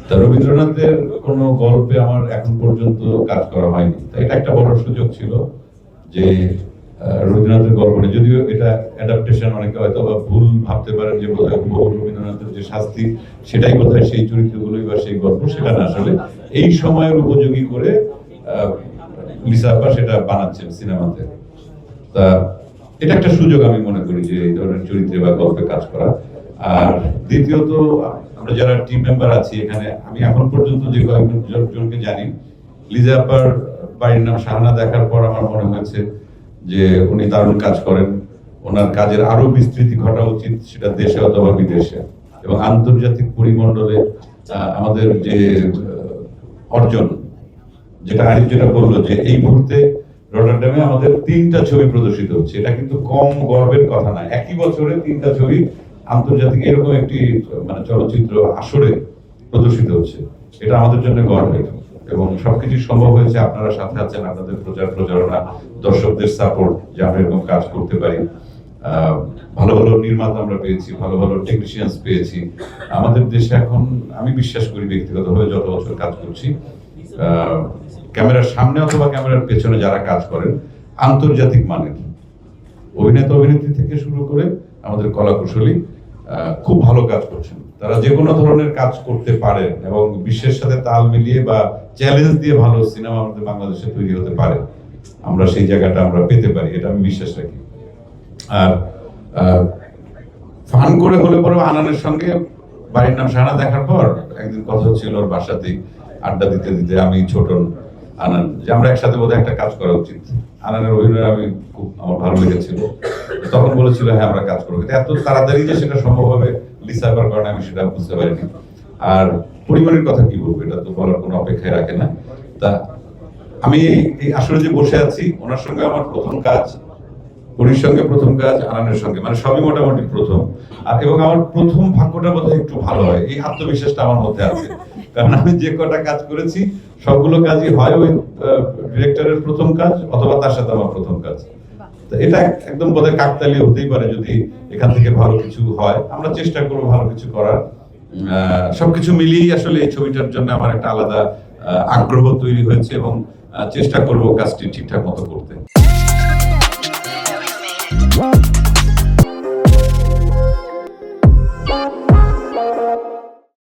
তা রবীন্দ্রনাথের কোনো গল্পে আমার এখন পর্যন্ত কাজ করা হয়নি। এটা একটা বড় সুযোগ ছিল যে রবীন্দ্রনাথের গল্পটা, যদিও এটা অ্যাডাপ্টেশন, অনেকে হয়তো বা ভুল ভাবতে পারেন যে বোধহয় রবীন্দ্রনাথের যে শাস্তি সেটাই বোধহয় সেই চরিত্রগুলোই বা সেই গল্প, সেটা না। আসলে এই সময়ের উপযোগী করে লিসা আপা সেটা বানাচ্ছেন সিনেমাতে। তা এটা একটা সুযোগ আমি মনে করি যে এই ধরনের চরিত্রে বা গল্পে কাজ করা। আর দ্বিতীয়ত, আমরা যারা টিম মেম্বার আছি এখানে, আমি এখন পর্যন্ত যে কয়েকজনকে জানি, লিজা আপার বাড়ির নাম শাহানা দেখার পর আমার মনে হয়েছে যে উনি দারুণ কাজ করেন। ওনার কাজের আরো বিস্তৃতি ঘটা উচিত, সেটা দেশে অথবা বিদেশে, এবং আন্তর্জাতিক পরিমণ্ডলে আমাদের যে অর্জন, যেটা আরিফ যেটা বললো যে এই মুহূর্তে রটারডামে আমাদের 3টা ছবি প্রদর্শিত হচ্ছে, এটা কিন্তু কম গর্বের কথা না। একই বছরে 3টা ছবি আন্তর্জাতিক এরকম একটি মানে চলচ্চিত্র আসরে প্রদর্শিত হচ্ছে, এটা আমাদের জন্য গর্বের। এবং সবকিছু সম্ভব হয়েছে আপনারা সাথে আছেন, আপনাদের প্রচারণা, দর্শকদের সাপোর্ট, যে আমরা এরকম কাজ করতে পারি। ভালো ভালো নির্মাতা আমরা পেয়েছি, ভালো ভালো টেকনিশিয়ানস পেয়েছি। আমাদের দেশে এখন আমি বিশ্বাস করি ব্যক্তিগতভাবে, যত বছর কাজ করছি, ক্যামেরার সামনে অথবা ক্যামেরার পেছনে যারা কাজ করেন আন্তর্জাতিক মানের অভিনেতা অভিনেত্রী থেকে শুরু করে আমাদের কলাকুশলী খুব ভালো কাজ করছেন। তারা যে কোনো ধরনের কাজ করতে পারেন এবং বিশ্বের সাথে তাল মিলিয়ে বা চ্যালেঞ্জ দিয়ে ভালো সিনেমা আমাদের বাংলাদেশে তৈরি হতে পারে। আমরা সেই জায়গাটা আমরা পেতে পারি, এটা আমি বিশ্বাস রাখি। আর ফান করে হলে পরে আনানের সঙ্গে বাড়ির নাম শাহানা দেখার পর একদিন কথা হচ্ছিল ওর বাসাতেই, আড্ডা দিতে দিতে আমি, ছোটন, আনান, যে আমরা একসাথে বোধহয় একটা কাজ করা উচিত। আনানের অভিনয় আমি খুব আমার ভালো লেগেছিল, তখন বলেছিল হ্যাঁ আমরা কাজ করবো। এত তাড়াতাড়ি যে সেটা সম্ভব হবে লিসা আপার কারণে আমি সেটা বুঝতে পারিনি। আর পরিমাণের কথা কি বলবো, এটা তো বলার কোনো অপেক্ষায় রাখে না। তা আমি এই আসলে যে বসে আছি, ওনার সঙ্গে আমার প্রথম কাজ, পরির সঙ্গে প্রথম কাজ, আনানের সঙ্গে, মানে সবই মোটামুটি প্রথম। আর এবং আমার প্রথম ভাগ্যটা বোধহয় একটু ভালো হয়, এই আত্মবিশ্বাসটা আমার মধ্যে আছে। কারণ আমি যে কটা কাজ করেছি সবগুলো কাজই হয় ওই ডিরেক্টরের প্রথম কাজ অথবা তার সাথে আমার প্রথম কাজ। তো এটা একদম বোধহয় কাকতালীয় হতেই পারে যদি এখান থেকে ভালো কিছু হয়। আমরা চেষ্টা করবো ভালো কিছু করার। সবকিছু মিলিয়েই আসলে এই ছবিটার জন্য আমার একটা আলাদা আগ্রহ তৈরি হয়েছে এবং চেষ্টা করবো কাজটি ঠিকঠাক মতো করতে।